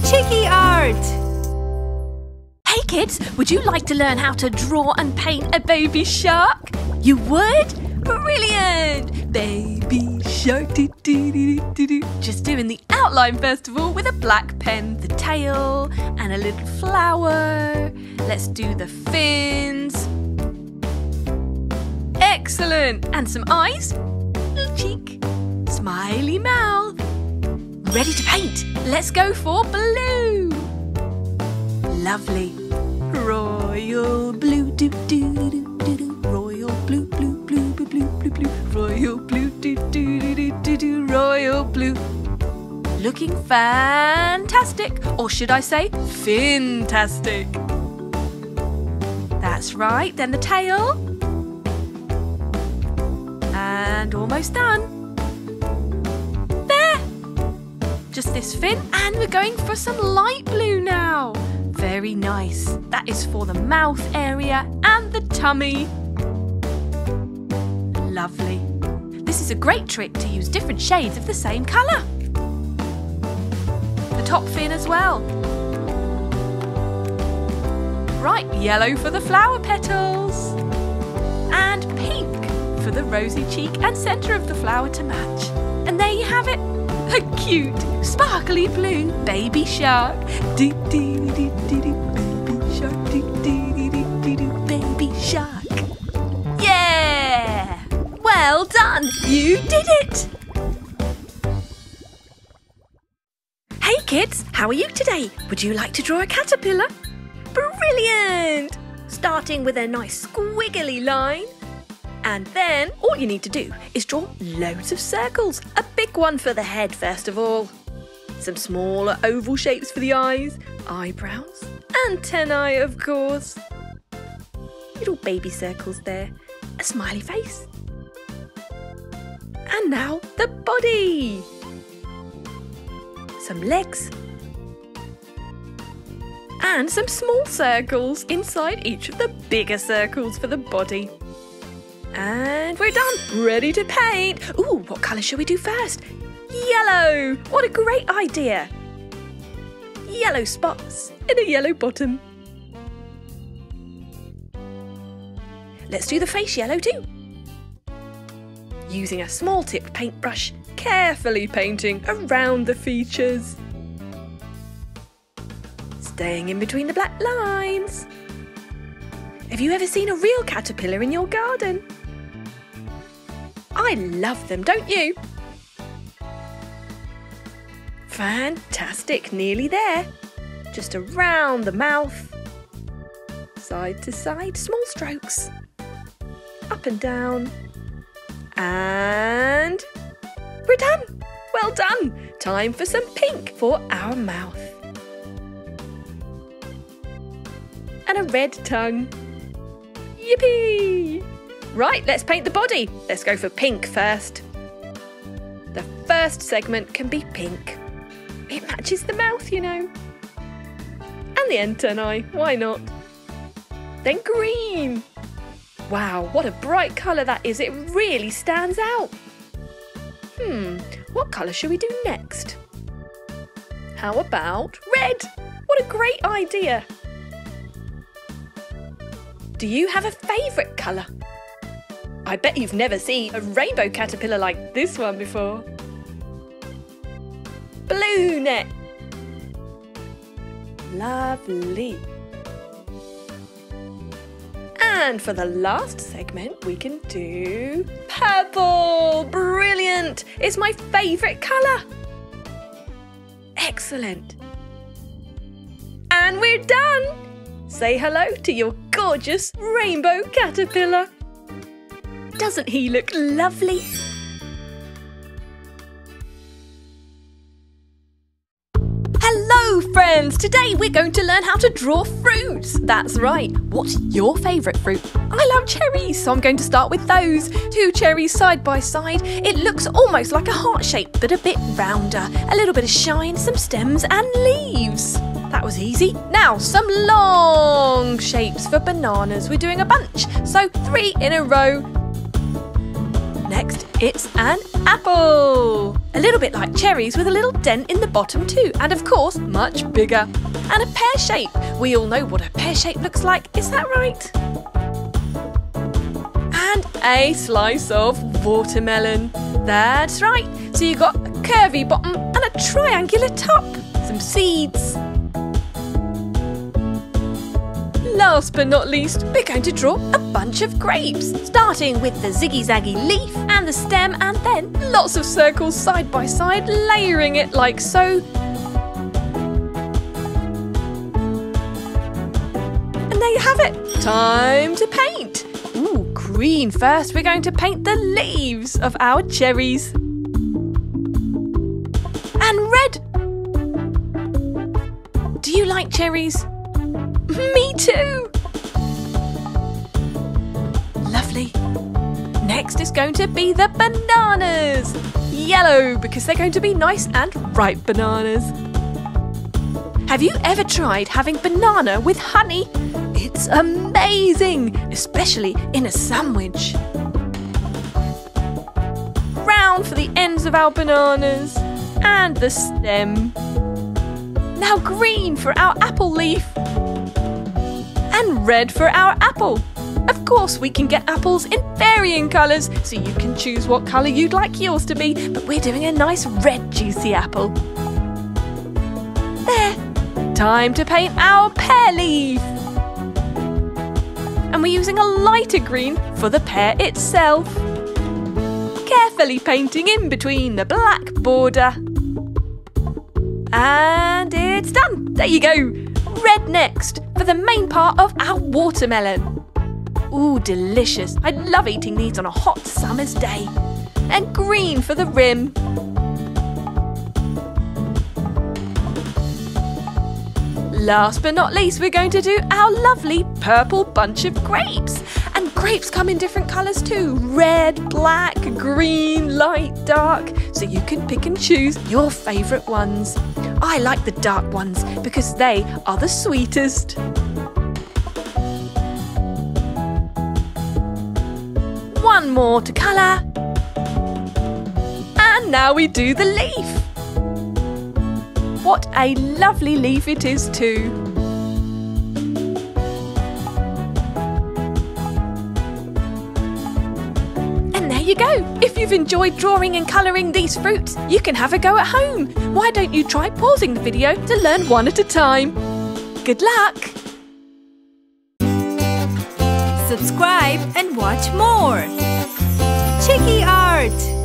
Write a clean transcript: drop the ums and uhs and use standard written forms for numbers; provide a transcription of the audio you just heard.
Chiki Art! Hey kids, would you like to learn how to draw and paint a baby shark? You would? Brilliant! Baby shark, do do do do do. Just doing the outline first of all with a black pen. The tail and a little flower. Let's do the fins. Excellent! And some eyes, little cheek, smiley mouth. Ready to paint. Let's go for blue. Lovely. Royal blue, do do do do do. Royal blue, blue, blue, blue, blue, blue, blue. Royal blue, do do do do do do. Royal blue. Looking fantastic, or should I say, fantastic. That's right. Then the tail, and almost done. Just this fin, and we're going for some light blue now. Very nice. That is for the mouth area and the tummy. Lovely. This is a great trick to use different shades of the same colour. The top fin as well. Right, yellow for the flower petals. And pink for the rosy cheek and centre of the flower to match. And there you have it. A cute, sparkly blue baby shark. Do do do do do. Baby shark. Do do do do do. Baby shark. Yeah! Well done. You did it. Hey kids, how are you today? Would you like to draw a caterpillar? Brilliant! Starting with a nice squiggly line. And then all you need to do is draw loads of circles. A big one for the head first of all. Some smaller oval shapes for the eyes, eyebrows, antennae of course. Little baby circles there. A smiley face. And now the body. Some legs. And some small circles inside each of the bigger circles for the body. And we're done, ready to paint. Ooh, what colour shall we do first? Yellow! What a great idea! Yellow spots in a yellow bottom. Let's do the face yellow too. Using a small tipped paintbrush, carefully painting around the features. Staying in between the black lines. Have you ever seen a real caterpillar in your garden? I love them, don't you? Fantastic, nearly there. Just around the mouth. Side to side, small strokes. Up and down. And we're done. Well done. Time for some pink for our mouth. And a red tongue. Yippee! Right, let's paint the body. Let's go for pink first. The first segment can be pink. It matches the mouth, you know. And the antennae, why not? Then green. Wow, what a bright colour that is. It really stands out. What colour should we do next? How about red? What a great idea. Do you have a favourite colour? I bet you've never seen a rainbow caterpillar like this one before. Blue net. Lovely. And for the last segment, we can do purple. Brilliant. It's my favourite colour. Excellent. And we're done. Say hello to your gorgeous rainbow caterpillar. Doesn't he look lovely? Hello friends! Today we're going to learn how to draw fruits. That's right. What's your favourite fruit? I love cherries, so I'm going to start with those. 2 cherries side by side. It looks almost like a heart shape, but a bit rounder. A little bit of shine, some stems and leaves. That was easy. Now, some long shapes for bananas. We're doing a bunch, so 3 in a row. Next, it's an apple. A little bit like cherries with a little dent in the bottom too, and of course much bigger. And a pear shape. We all know what a pear shape looks like, is that right? And a slice of watermelon. That's right. So you've got a curvy bottom and a triangular top. Some seeds. Last but not least, we're going to draw a bunch of grapes, starting with the ziggy-zaggy leaf and the stem, and then lots of circles side by side, layering it like so. And there you have it. Time to paint. Ooh, green first. We're going to paint the leaves of our cherries. And red. Do you like cherries? Me too! Lovely. Next is going to be the bananas. Yellow, because they're going to be nice and ripe bananas. Have you ever tried having banana with honey? It's amazing, especially in a sandwich. Round for the ends of our bananas and the stem. Now green for our apple leaf. And red for our apple. Of course, we can get apples in varying colours, so you can choose what colour you'd like yours to be, but we're doing a nice red juicy apple. There. Time to paint our pear leaf. And we're using a lighter green for the pear itself. Carefully painting in between the black border. And it's done. There you go. Red next for the main part of our watermelon. Ooh, delicious. I love eating these on a hot summer's day. And green for the rim. Last but not least, we're going to do our lovely purple bunch of grapes. And grapes come in different colours too. Red, black, green, light, dark. So you can pick and choose your favourite ones. I like the dark ones because they are the sweetest. One more to colour. And now we do the leaf. What a lovely leaf it is too. And there you go. If you've enjoyed drawing and colouring these fruits, you can have a go at home. Why don't you try pausing the video to learn one at a time? Good luck! Subscribe and watch more. Chiki Art!